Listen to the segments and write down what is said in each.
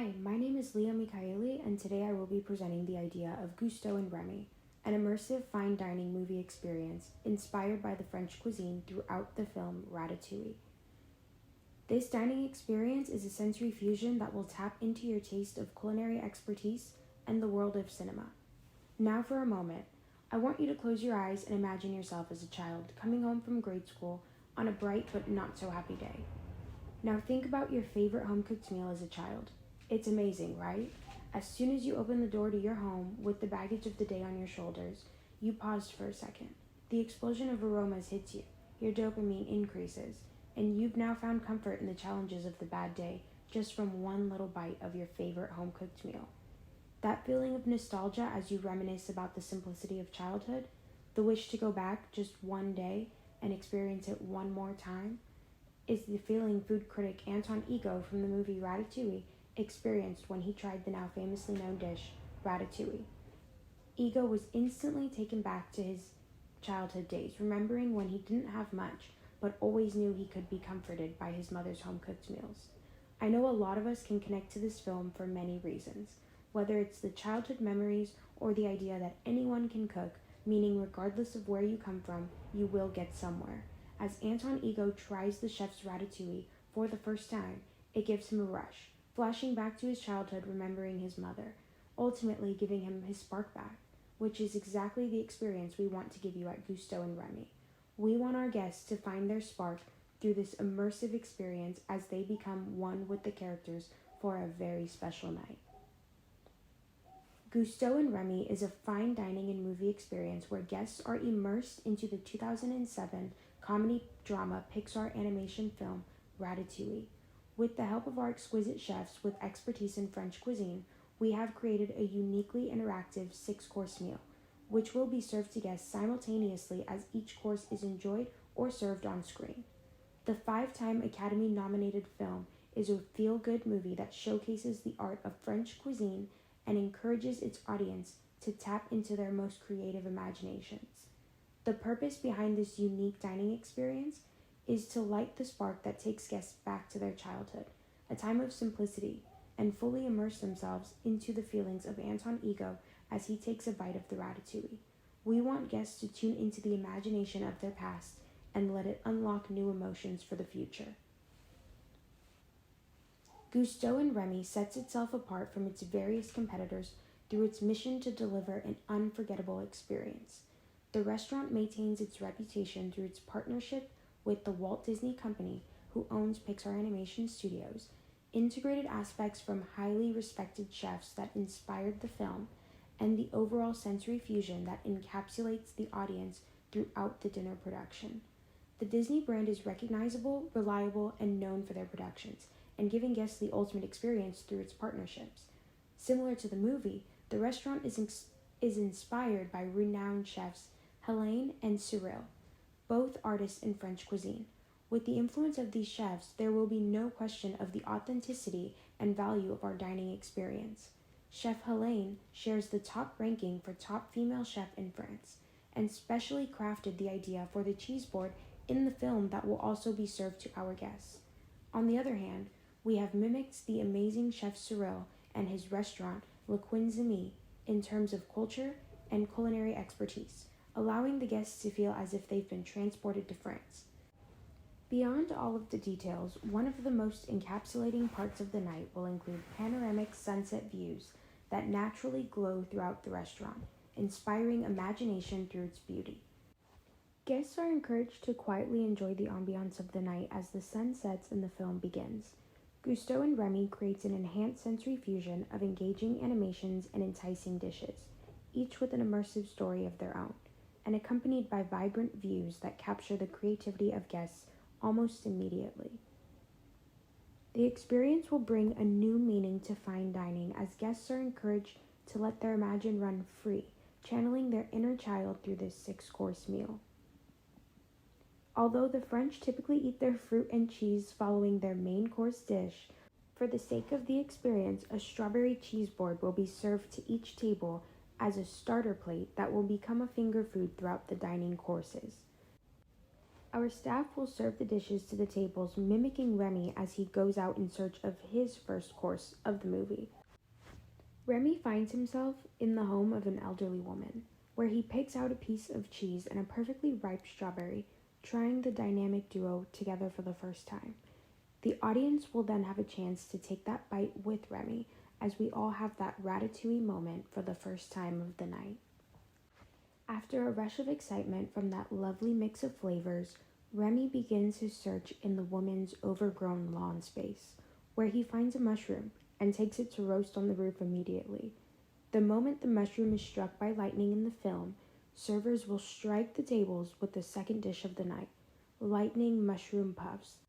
Hi, my name is Leah Michaeli, and today I will be presenting the idea of Gusteau and Remy, an immersive fine dining movie experience inspired by the French cuisine throughout the film Ratatouille. This dining experience is a sensory fusion that will tap into your taste of culinary expertise and the world of cinema. Now for a moment, I want you to close your eyes and imagine yourself as a child coming home from grade school on a bright but not so happy day. Now think about your favorite home-cooked meal as a child. It's amazing, right? As soon as you open the door to your home with the baggage of the day on your shoulders, you pause for a second. The explosion of aromas hits you, your dopamine increases, and you've now found comfort in the challenges of the bad day just from one little bite of your favorite home-cooked meal. That feeling of nostalgia as you reminisce about the simplicity of childhood, the wish to go back just one day and experience it one more time, is the feeling food critic Anton Ego from the movie Ratatouille experienced when he tried the now famously known dish, ratatouille. Ego was instantly taken back to his childhood days, remembering when he didn't have much, but always knew he could be comforted by his mother's home-cooked meals. I know a lot of us can connect to this film for many reasons, whether it's the childhood memories or the idea that anyone can cook, meaning regardless of where you come from, you will get somewhere. As Anton Ego tries the chef's ratatouille for the first time, it gives him a rush, flashing back to his childhood, remembering his mother, ultimately giving him his spark back, which is exactly the experience we want to give you at Gusteau and Remy. We want our guests to find their spark through this immersive experience as they become one with the characters for a very special night. Gusteau and Remy is a fine dining and movie experience where guests are immersed into the 2007 comedy drama Pixar animation film Ratatouille. With the help of our exquisite chefs with expertise in French cuisine, we have created a uniquely interactive 6-course meal, which will be served to guests simultaneously as each course is enjoyed or served on screen. The 5-time Academy-nominated film is a feel-good movie that showcases the art of French cuisine and encourages its audience to tap into their most creative imaginations. The purpose behind this unique dining experience is to light the spark that takes guests back to their childhood, a time of simplicity, and fully immerse themselves into the feelings of Anton Ego as he takes a bite of the ratatouille. We want guests to tune into the imagination of their past and let it unlock new emotions for the future. Gusteau and Remy sets itself apart from its various competitors through its mission to deliver an unforgettable experience. The restaurant maintains its reputation through its partnership with the Walt Disney Company, who owns Pixar Animation Studios, integrated aspects from highly respected chefs that inspired the film, and the overall sensory fusion that encapsulates the audience throughout the dinner production. The Disney brand is recognizable, reliable, and known for their productions, and giving guests the ultimate experience through its partnerships. Similar to the movie, the restaurant is inspired by renowned chefs Helene and Cyril, both artists in French cuisine. With the influence of these chefs, there will be no question of the authenticity and value of our dining experience. Chef Helene shares the top ranking for top female chef in France, and specially crafted the idea for the cheese board in the film that will also be served to our guests. On the other hand, we have mimicked the amazing Chef Cyril and his restaurant Le Cuisinier in terms of culture and culinary expertise, allowing the guests to feel as if they've been transported to France. Beyond all of the details, one of the most encapsulating parts of the night will include panoramic sunset views that naturally glow throughout the restaurant, inspiring imagination through its beauty. Guests are encouraged to quietly enjoy the ambiance of the night as the sun sets and the film begins. Gusteau and Remy creates an enhanced sensory fusion of engaging animations and enticing dishes, each with an immersive story of their own, and accompanied by vibrant views that capture the creativity of guests almost immediately. The experience will bring a new meaning to fine dining as guests are encouraged to let their imagination run free, channeling their inner child through this 6-course meal. Although the French typically eat their fruit and cheese following their main course dish, for the sake of the experience, a strawberry cheese board will be served to each table as a starter plate that will become a finger food throughout the dining courses. Our staff will serve the dishes to the tables, mimicking Remy as he goes out in search of his first course of the movie. Remy finds himself in the home of an elderly woman, where he picks out a piece of cheese and a perfectly ripe strawberry, trying the dynamic duo together for the first time. The audience will then have a chance to take that bite with Remy, as we all have that ratatouille moment for the first time of the night. After a rush of excitement from that lovely mix of flavors, Remy begins his search in the woman's overgrown lawn space, where he finds a mushroom and takes it to roast on the roof immediately. The moment the mushroom is struck by lightning in the film, servers will strike the tables with the second dish of the night, lightning mushroom puffs.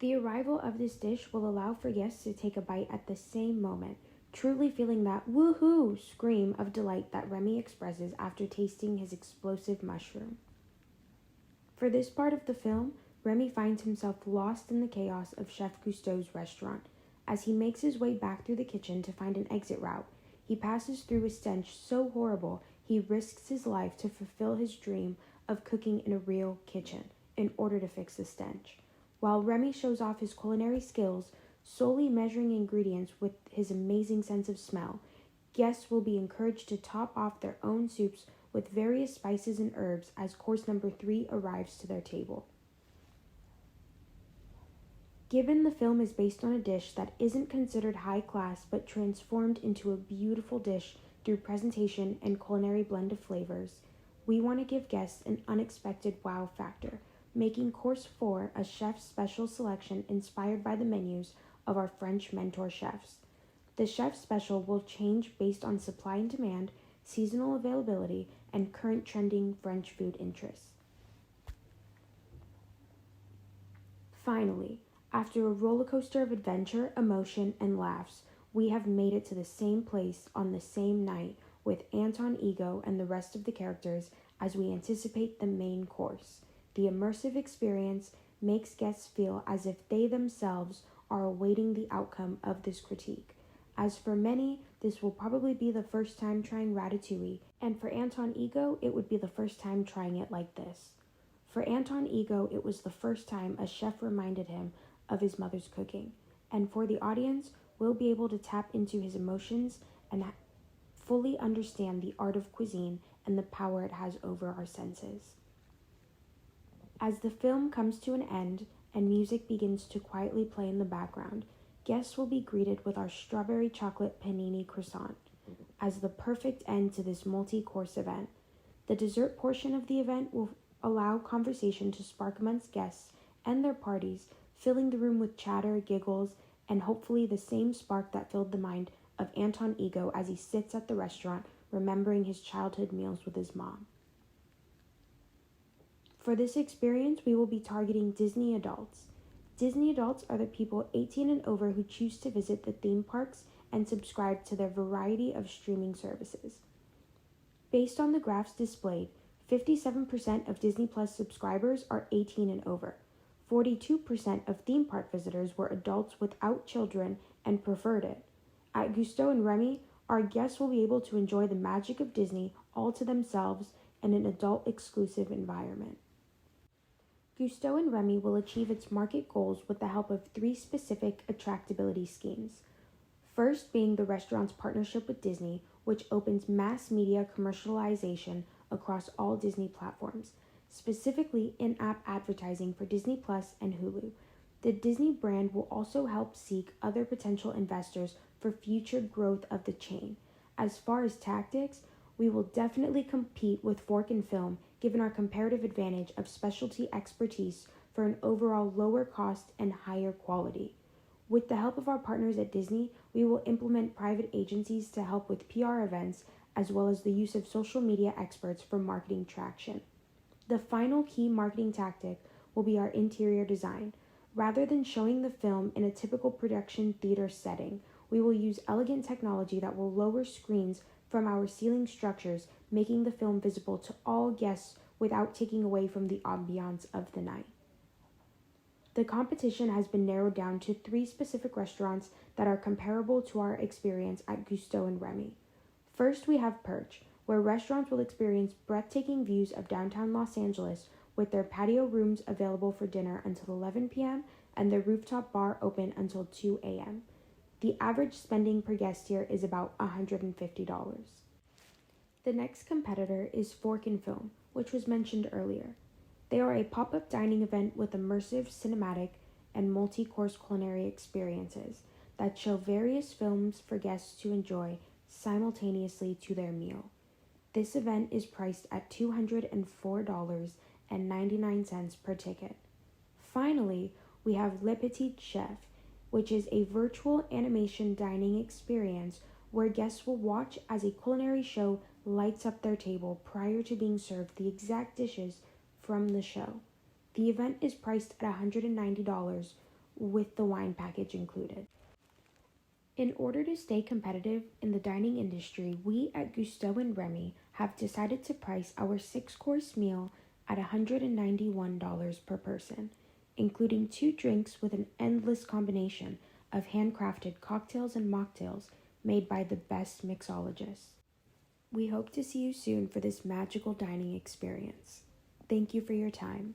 The arrival of this dish will allow for guests to take a bite at the same moment, truly feeling that woohoo scream of delight that Remy expresses after tasting his explosive mushroom. For this part of the film, Remy finds himself lost in the chaos of Chef Gusteau's restaurant. As he makes his way back through the kitchen to find an exit route, he passes through a stench so horrible he risks his life to fulfill his dream of cooking in a real kitchen in order to fix the stench. While Remy shows off his culinary skills, solely measuring ingredients with his amazing sense of smell, guests will be encouraged to top off their own soups with various spices and herbs as course number 3 arrives to their table. Given the film is based on a dish that isn't considered high class but transformed into a beautiful dish through presentation and culinary blend of flavors, we want to give guests an unexpected wow factor, making course 4 a chef's special selection inspired by the menus of our French mentor chefs. The chef's special will change based on supply and demand, seasonal availability, and current trending French food interests. Finally, after a roller coaster of adventure, emotion, and laughs, we have made it to the same place on the same night with Anton Ego and the rest of the characters as we anticipate the main course. The immersive experience makes guests feel as if they themselves are awaiting the outcome of this critique. As for many, this will probably be the first time trying ratatouille, and for Anton Ego, it would be the first time trying it like this. For Anton Ego, it was the first time a chef reminded him of his mother's cooking, and for the audience, we'll be able to tap into his emotions and fully understand the art of cuisine and the power it has over our senses. As the film comes to an end and music begins to quietly play in the background, guests will be greeted with our strawberry chocolate panini croissant as the perfect end to this multi-course event. The dessert portion of the event will allow conversation to spark amongst guests and their parties, filling the room with chatter, giggles, and hopefully the same spark that filled the mind of Anton Ego as he sits at the restaurant remembering his childhood meals with his mom. For this experience, we will be targeting Disney adults. Disney adults are the people 18 and over who choose to visit the theme parks and subscribe to their variety of streaming services. Based on the graphs displayed, 57% of Disney Plus subscribers are 18 and over. 42% of theme park visitors were adults without children and preferred it. At Gusteau and Remy, our guests will be able to enjoy the magic of Disney all to themselves in an adult-exclusive environment. Gusteau and Remy will achieve its market goals with the help of 3 specific attractability schemes. First being the restaurant's partnership with Disney, which opens mass media commercialization across all Disney platforms, specifically in-app advertising for Disney Plus and Hulu. The Disney brand will also help seek other potential investors for future growth of the chain. As far as tactics, we will definitely compete with Fork and Film, given our comparative advantage of specialty expertise for an overall lower cost and higher quality. With the help of our partners at Disney, we will implement private agencies to help with PR events, as well as the use of social media experts for marketing traction. The final key marketing tactic will be our interior design. Rather than showing the film in a typical production theater setting, we will use elegant technology that will lower screens from our ceiling structures, making the film visible to all guests without taking away from the ambiance of the night. The competition has been narrowed down to 3 specific restaurants that are comparable to our experience at Gusteau and Remy. First, we have Perch, where restaurants will experience breathtaking views of downtown Los Angeles with their patio rooms available for dinner until 11 p.m. and the rooftop bar open until 2 a.m. The average spending per guest here is about $150. The next competitor is Fork and Film, which was mentioned earlier. They are a pop-up dining event with immersive, cinematic, and multi-course culinary experiences that show various films for guests to enjoy simultaneously to their meal. This event is priced at $204.99 per ticket. Finally, we have Le Petit Chef, which is a virtual animation dining experience where guests will watch as a culinary show lights up their table prior to being served the exact dishes from the show. The event is priced at $190 with the wine package included. In order to stay competitive in the dining industry, we at Gusteau and Remy have decided to price our 6-course meal at $191 per person, including 2 drinks with an endless combination of handcrafted cocktails and mocktails made by the best mixologists. We hope to see you soon for this magical dining experience. Thank you for your time.